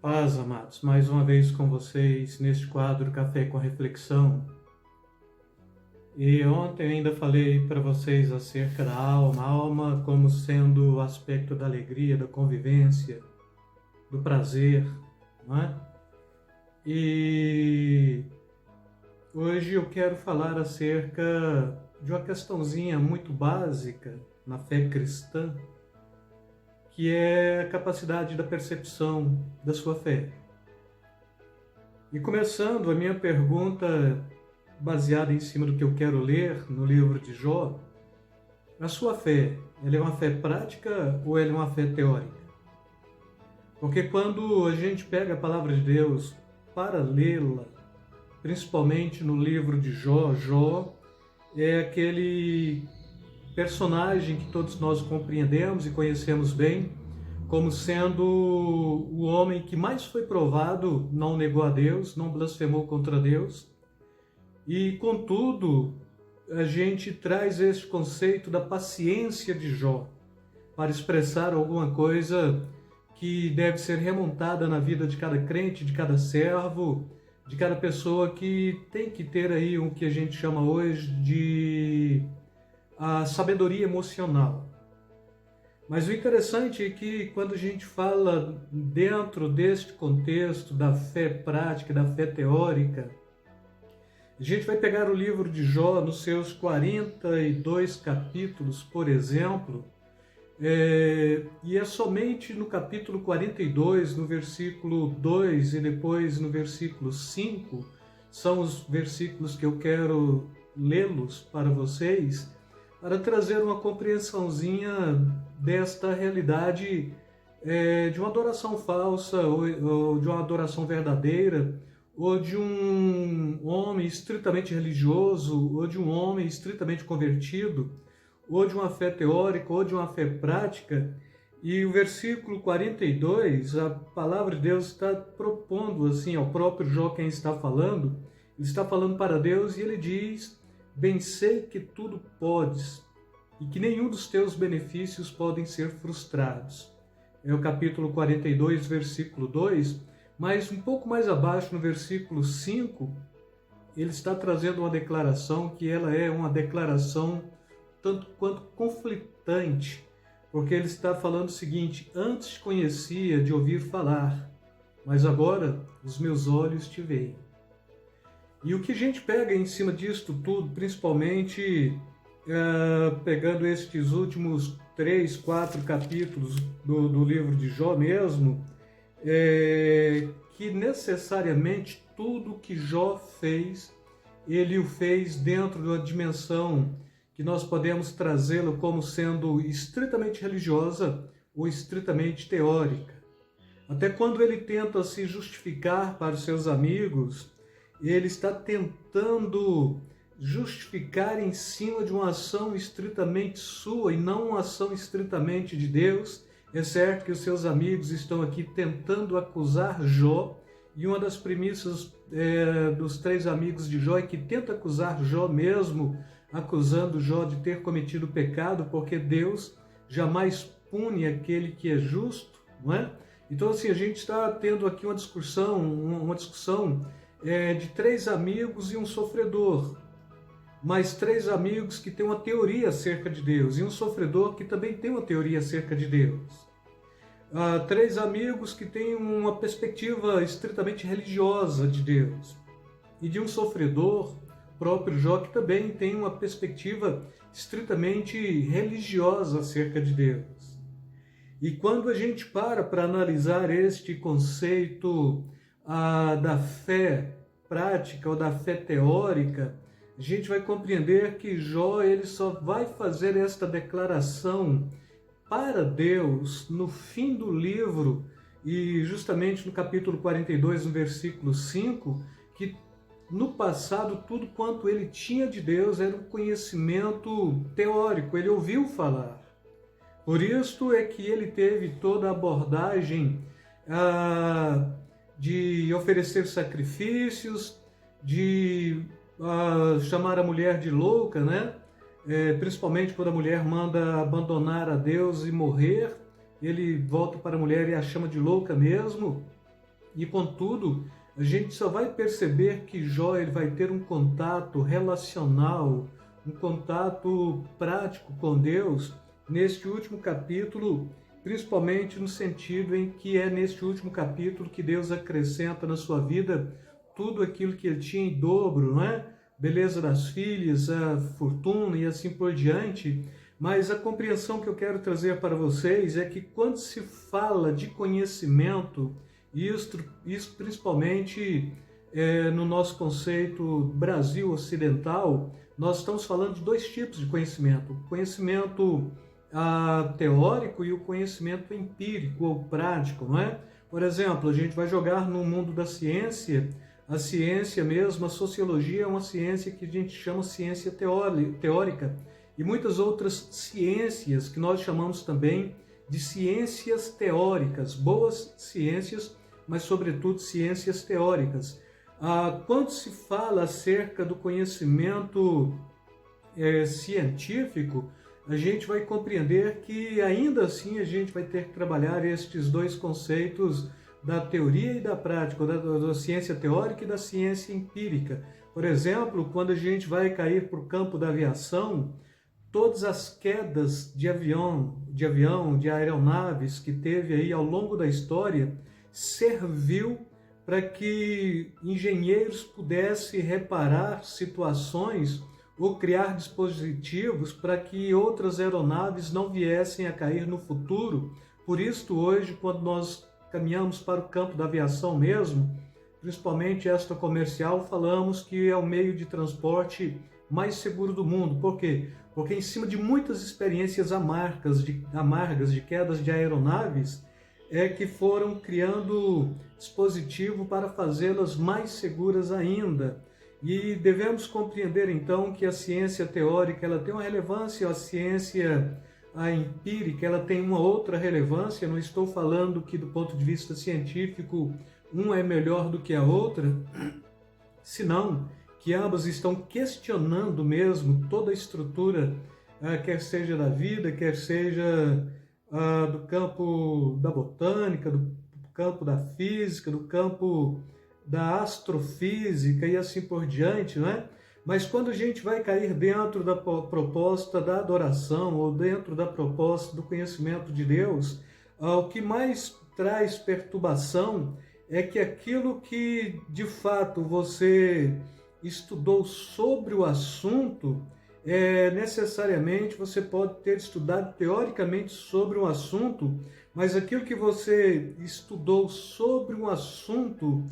Paz, amados, mais uma vez com vocês neste quadro Café com Reflexão. E ontem ainda falei para vocês acerca da alma, a alma como sendo o aspecto da alegria, da convivência, do prazer, não é? E hoje eu quero falar acerca de uma questãozinha muito básica na fé cristã, que é a capacidade da percepção da sua fé. E começando a minha pergunta, baseada em cima do que eu quero ler no livro de Jó, a sua fé, ela é uma fé prática ou ela é uma fé teórica? Porque quando a gente pega a palavra de Deus para lê-la, principalmente no livro de Jó, Jó é aquele personagem que todos nós compreendemos e conhecemos bem, como sendo o homem que mais foi provado, não negou a Deus, não blasfemou contra Deus. E, contudo, a gente traz esse conceito da paciência de Jó para expressar alguma coisa que deve ser remontada na vida de cada crente, de cada servo, de cada pessoa que tem que ter aí o que a gente chama hoje de a sabedoria emocional. Mas o interessante é que quando a gente fala dentro deste contexto da fé prática, da fé teórica, a gente vai pegar o livro de Jó nos seus 42 capítulos, por exemplo, e é somente no capítulo 42, no versículo 2 e depois no versículo 5, são os versículos que eu quero lê-los para vocês, para trazer uma compreensãozinha desta realidade de uma adoração falsa ou de uma adoração verdadeira, ou de um homem estritamente religioso, ou de um homem estritamente convertido, ou de uma fé teórica, ou de uma fé prática. E o versículo 42, a palavra de Deus está propondo assim ao próprio Jó, quem está falando, ele está falando para Deus e ele diz: bem sei que tudo podes e que nenhum dos teus benefícios podem ser frustrados. É o capítulo 42, versículo 2, mas um pouco mais abaixo, no versículo 5, ele está trazendo uma declaração que ela é uma declaração tanto quanto conflitante, porque ele está falando o seguinte: antes conhecia de ouvir falar, mas agora os meus olhos te veem. E o que a gente pega em cima disto tudo, principalmente pegando estes últimos 3, 4 capítulos do livro de Jó mesmo, que necessariamente tudo que Jó fez, ele o fez dentro de uma dimensão que nós podemos trazê-lo como sendo estritamente religiosa ou estritamente teórica. Até quando ele tenta se justificar para os seus amigos, ele está tentando justificar em cima de uma ação estritamente sua e não uma ação estritamente de Deus. É certo que os seus amigos estão aqui tentando acusar Jó, e uma das premissas dos 3 amigos de Jó é que tenta acusar Jó mesmo, acusando Jó de ter cometido pecado, porque Deus jamais pune aquele que é justo, não é? Então, assim, a gente está tendo aqui uma discussão de 3 amigos e um sofredor, mais 3 amigos que têm uma teoria acerca de Deus, e um sofredor que também tem uma teoria acerca de Deus. 3 amigos que têm uma perspectiva estritamente religiosa de Deus, e de um sofredor, próprio Jó, que também tem uma perspectiva estritamente religiosa acerca de Deus. E quando a gente para analisar este conceito da fé prática ou da fé teórica, a gente vai compreender que Jó ele só vai fazer esta declaração para Deus no fim do livro, e justamente no capítulo 42, no versículo 5, que no passado tudo quanto ele tinha de Deus era um conhecimento teórico, ele ouviu falar. Por isso é que ele teve toda a abordagem de oferecer sacrifícios, de chamar a mulher de louca, né? Principalmente quando a mulher manda abandonar a Deus e morrer, ele volta para a mulher e a chama de louca mesmo. E contudo, a gente só vai perceber que Jó ele vai ter um contato relacional, um contato prático com Deus neste último capítulo, principalmente no sentido em que é neste último capítulo que Deus acrescenta na sua vida tudo aquilo que ele tinha em dobro, não é? Beleza das filhas, a fortuna e assim por diante. Mas a compreensão que eu quero trazer para vocês é que quando se fala de conhecimento, isso principalmente no nosso conceito Brasil ocidental, nós estamos falando de dois tipos de conhecimento. O conhecimento teórico e o conhecimento empírico ou prático, não é? Por exemplo, a gente vai jogar no mundo da ciência, a ciência mesmo, a sociologia é uma ciência que a gente chama ciência teórica, e muitas outras ciências que nós chamamos também de ciências teóricas, boas ciências, mas sobretudo ciências teóricas. Quando se fala acerca do conhecimento científico, a gente vai compreender que ainda assim a gente vai ter que trabalhar estes dois conceitos da teoria e da prática, da ciência teórica e da ciência empírica. Por exemplo, quando a gente vai cair para o campo da aviação, todas as quedas de aeronaves que teve aí ao longo da história serviu para que engenheiros pudessem reparar situações ou criar dispositivos para que outras aeronaves não viessem a cair no futuro. Por isso, hoje, quando nós caminhamos para o campo da aviação mesmo, principalmente esta comercial, falamos que é o meio de transporte mais seguro do mundo. Por quê? Porque em cima de muitas experiências amargas de quedas de aeronaves, que foram criando dispositivo para fazê-las mais seguras ainda. E devemos compreender então que a ciência teórica ela tem uma relevância, a ciência empírica ela tem uma outra relevância. Não estou falando que do ponto de vista científico uma é melhor do que a outra, senão que ambas estão questionando mesmo toda a estrutura, quer seja da vida, quer seja do campo da botânica, do campo da física, do campo da astrofísica e assim por diante, não é? Mas quando a gente vai cair dentro da proposta da adoração ou dentro da proposta do conhecimento de Deus, o que mais traz perturbação é que aquilo que de fato você estudou sobre o assunto, necessariamente você pode ter estudado teoricamente sobre um assunto, mas aquilo que você estudou sobre um assunto,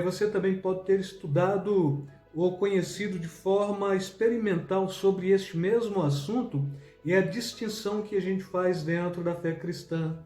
você também pode ter estudado ou conhecido de forma experimental sobre este mesmo assunto, e é a distinção que a gente faz dentro da fé cristã.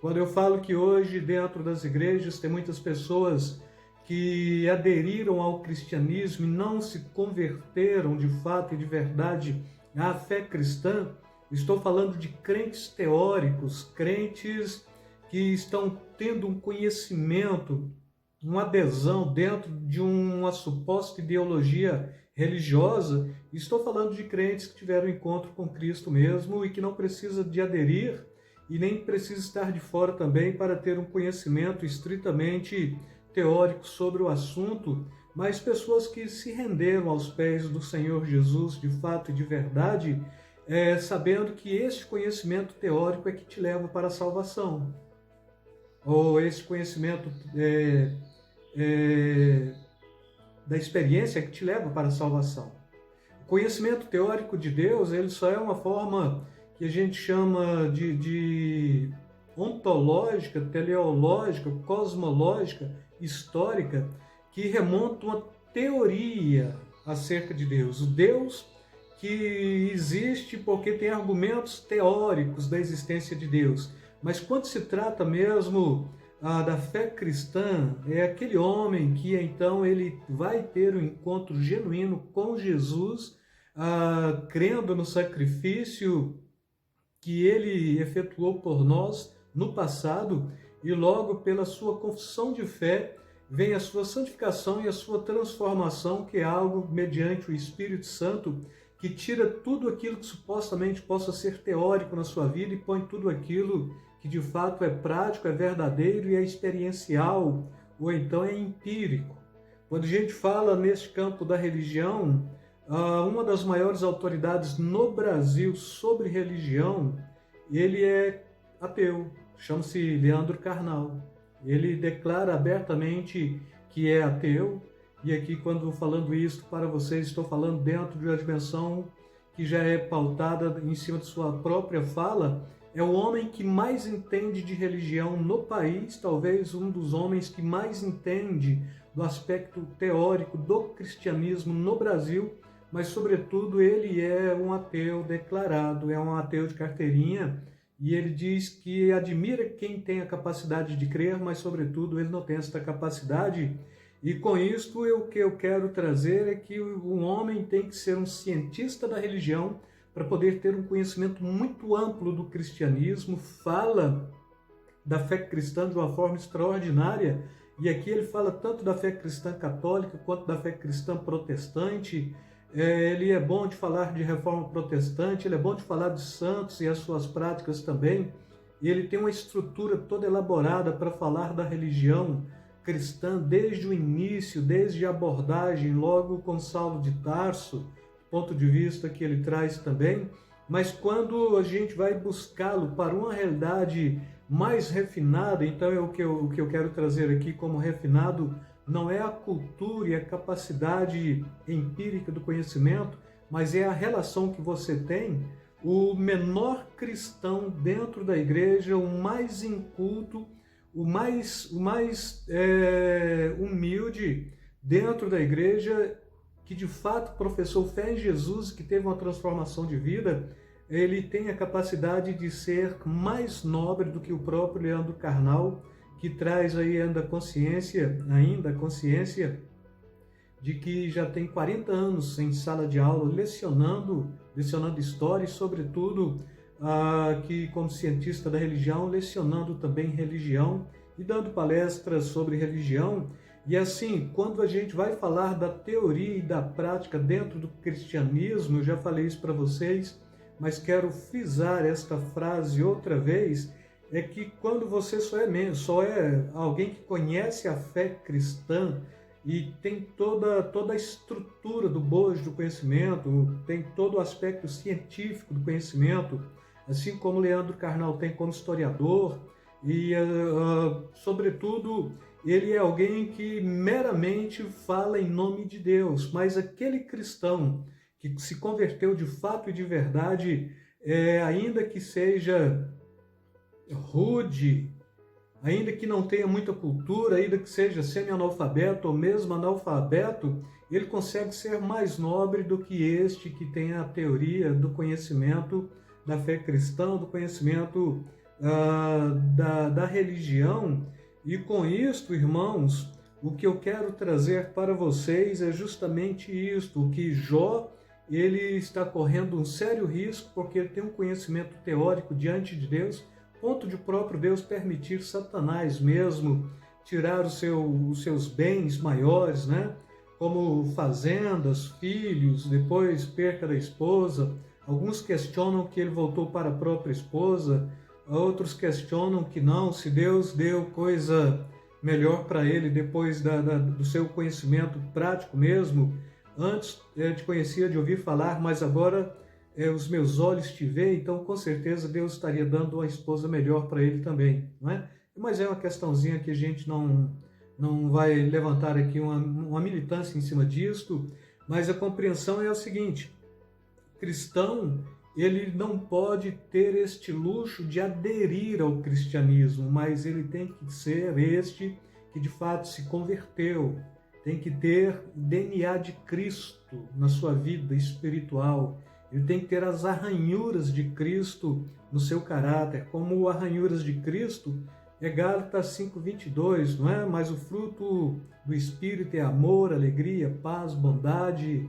Quando eu falo que hoje dentro das igrejas tem muitas pessoas que aderiram ao cristianismo e não se converteram de fato e de verdade à fé cristã, estou falando de crentes teóricos, crentes que estão tendo um conhecimento, uma adesão dentro de uma suposta ideologia religiosa. Estou falando de crentes que tiveram encontro com Cristo mesmo e que não precisa de aderir e nem precisa estar de fora também para ter um conhecimento estritamente teórico sobre o assunto, mas pessoas que se renderam aos pés do Senhor Jesus de fato e de verdade, sabendo que este conhecimento teórico é que te leva para a salvação, ou esse conhecimento da experiência que te leva para a salvação. O conhecimento teórico de Deus, ele só é uma forma que a gente chama de ontológica, teleológica, cosmológica, histórica, que remonta uma teoria acerca de Deus. O Deus que existe porque tem argumentos teóricos da existência de Deus. Mas quando se trata mesmo da fé cristã, é aquele homem que então ele vai ter um encontro genuíno com Jesus, crendo no sacrifício que ele efetuou por nós no passado, e logo pela sua confissão de fé vem a sua santificação e a sua transformação, que é algo mediante o Espírito Santo, que tira tudo aquilo que supostamente possa ser teórico na sua vida e põe tudo aquilo que de fato é prático, é verdadeiro e é experiencial, ou então é empírico. Quando a gente fala neste campo da religião, uma das maiores autoridades no Brasil sobre religião, ele é ateu, chama-se Leandro Carnal. Ele declara abertamente que é ateu, e aqui quando falando isso para vocês, estou falando dentro de uma dimensão que já é pautada em cima de sua própria fala. É o homem que mais entende de religião no país, talvez um dos homens que mais entende do aspecto teórico do cristianismo no Brasil, mas sobretudo ele é um ateu declarado, é um ateu de carteirinha, e ele diz que admira quem tem a capacidade de crer, mas sobretudo ele não tem essa capacidade. E com isso, o que eu quero trazer é que um homem tem que ser um cientista da religião para poder ter um conhecimento muito amplo do cristianismo, fala da fé cristã de uma forma extraordinária, e aqui ele fala tanto da fé cristã católica quanto da fé cristã protestante. Ele é bom de falar de reforma protestante, ele é bom de falar de santos e as suas práticas também, e ele tem uma estrutura toda elaborada para falar da religião cristã desde o início, desde a abordagem, logo com Saulo de Tarso, ponto de vista que ele traz também, mas quando a gente vai buscá-lo para uma realidade mais refinada, então o que eu quero trazer aqui como refinado não é a cultura e a capacidade empírica do conhecimento, mas é a relação que você tem. O menor cristão dentro da igreja, o mais inculto, o mais humilde dentro da igreja, que de fato professou fé em Jesus, que teve uma transformação de vida, ele tem a capacidade de ser mais nobre do que o próprio Leandro Carnal, que traz aí ainda a consciência de que já tem 40 anos em sala de aula, lecionando história e, sobretudo, que como cientista da religião, lecionando também religião e dando palestras sobre religião. E assim, quando a gente vai falar da teoria e da prática dentro do cristianismo, eu já falei isso para vocês, mas quero frisar esta frase outra vez, é que quando você só é alguém que conhece a fé cristã e tem toda a estrutura do bojo do conhecimento, tem todo o aspecto científico do conhecimento, assim como Leandro Carnal tem como historiador, e sobretudo ele é alguém que meramente fala em nome de Deus, mas aquele cristão que se converteu de fato e de verdade, ainda que seja rude, ainda que não tenha muita cultura, ainda que seja semi-analfabeto ou mesmo analfabeto, ele consegue ser mais nobre do que este que tem a teoria do conhecimento da fé cristã, do conhecimento da religião. E com isto, irmãos, o que eu quero trazer para vocês é justamente isto, que Jó, ele está correndo um sério risco, porque ele tem um conhecimento teórico diante de Deus, ponto de próprio Deus permitir Satanás mesmo tirar os seus bens maiores, né? Como fazendas, filhos, depois perca da esposa. Alguns questionam que ele voltou para a própria esposa, outros questionam que não, se Deus deu coisa melhor para ele depois do seu conhecimento prático mesmo. Antes te conhecia de ouvir falar, mas agora os meus olhos te veem, então com certeza Deus estaria dando uma esposa melhor para ele também, não é? Mas é uma questãozinha que a gente não vai levantar aqui uma militância em cima disto, mas a compreensão é a seguinte: cristão, ele não pode ter este luxo de aderir ao cristianismo, mas ele tem que ser este que de fato se converteu, tem que ter DNA de Cristo na sua vida espiritual, ele tem que ter as arranhuras de Cristo no seu caráter, como arranhuras de Cristo é Gálatas 5:22, não é? Mas o fruto do Espírito é amor, alegria, paz, bondade,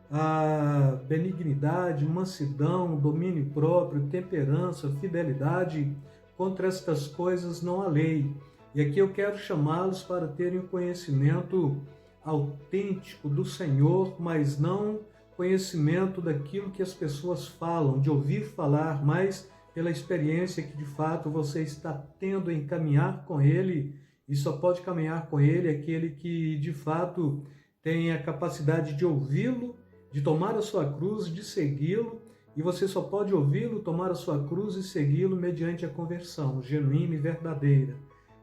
a benignidade, mansidão, domínio próprio, temperança, fidelidade. Contra estas coisas não há lei. E aqui eu quero chamá-los para terem o conhecimento autêntico do Senhor, mas não conhecimento daquilo que as pessoas falam, de ouvir falar, mas pela experiência que de fato você está tendo em caminhar com Ele, e só pode caminhar com Ele aquele que de fato tem a capacidade de ouvi-lo, de tomar a sua cruz, de segui-lo, e você só pode ouvi-lo, tomar a sua cruz e segui-lo mediante a conversão genuína e verdadeira.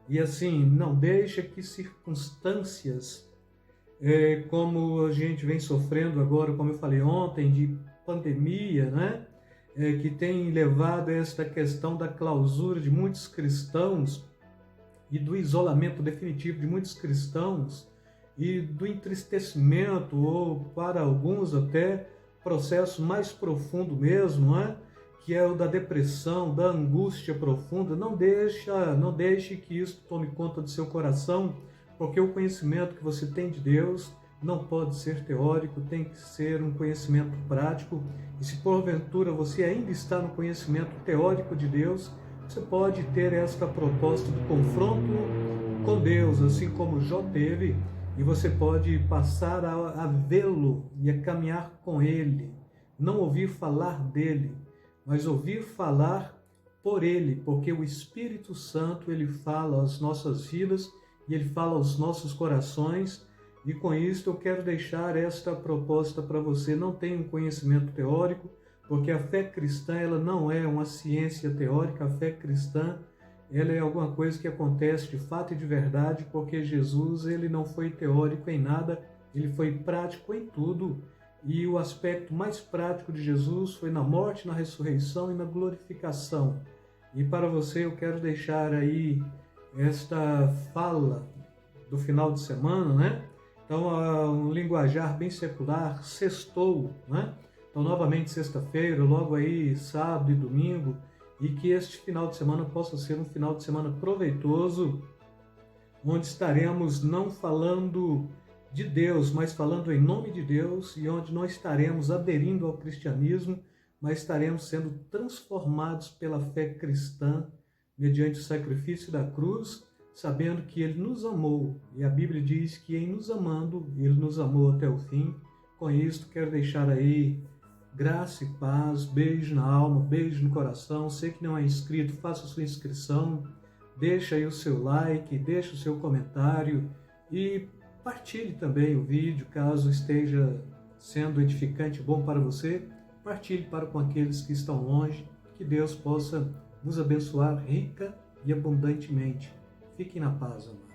E assim, não deixa que circunstâncias, como a gente vem sofrendo agora, como eu falei ontem, de pandemia, né? Que tem levado a esta questão da clausura de muitos cristãos e do isolamento definitivo de muitos cristãos e do entristecimento, ou para alguns até processo mais profundo mesmo, né? Que é o da depressão, da angústia profunda. Não deixe que isso tome conta do seu coração, porque o conhecimento que você tem de Deus não pode ser teórico, tem que ser um conhecimento prático. E se porventura você ainda está no conhecimento teórico de Deus, você pode ter esta proposta do confronto com Deus, assim como Jó teve, e você pode passar a vê-lo e a caminhar com Ele. Não ouvir falar dele, mas ouvir falar por Ele, porque o Espírito Santo, Ele fala às nossas vidas e Ele fala aos nossos corações. E com isso eu quero deixar esta proposta para você. Não tenha um conhecimento teórico, porque a fé cristã ela não é uma ciência teórica. A fé cristã ela é alguma coisa que acontece de fato e de verdade, porque Jesus ele não foi teórico em nada, ele foi prático em tudo. E o aspecto mais prático de Jesus foi na morte, na ressurreição e na glorificação. E para você eu quero deixar aí esta fala do final de semana, né? Então, um linguajar bem secular, sextou, né? Então, novamente sexta-feira, logo aí sábado e domingo, e que este final de semana possa ser um final de semana proveitoso, onde estaremos não falando de Deus, mas falando em nome de Deus, e onde não estaremos aderindo ao cristianismo, mas estaremos sendo transformados pela fé cristã, mediante o sacrifício da cruz, sabendo que Ele nos amou, e a Bíblia diz que em nos amando, Ele nos amou até o fim. Com isso, quero deixar aí graça e paz, beijo na alma, beijo no coração. Você que não é inscrito, faça a sua inscrição, deixa aí o seu like, deixa o seu comentário e partilhe também o vídeo, caso esteja sendo edificante e bom para você. Partilhe para com aqueles que estão longe, que Deus possa nos abençoar rica e abundantemente. Fiquem na paz, amados.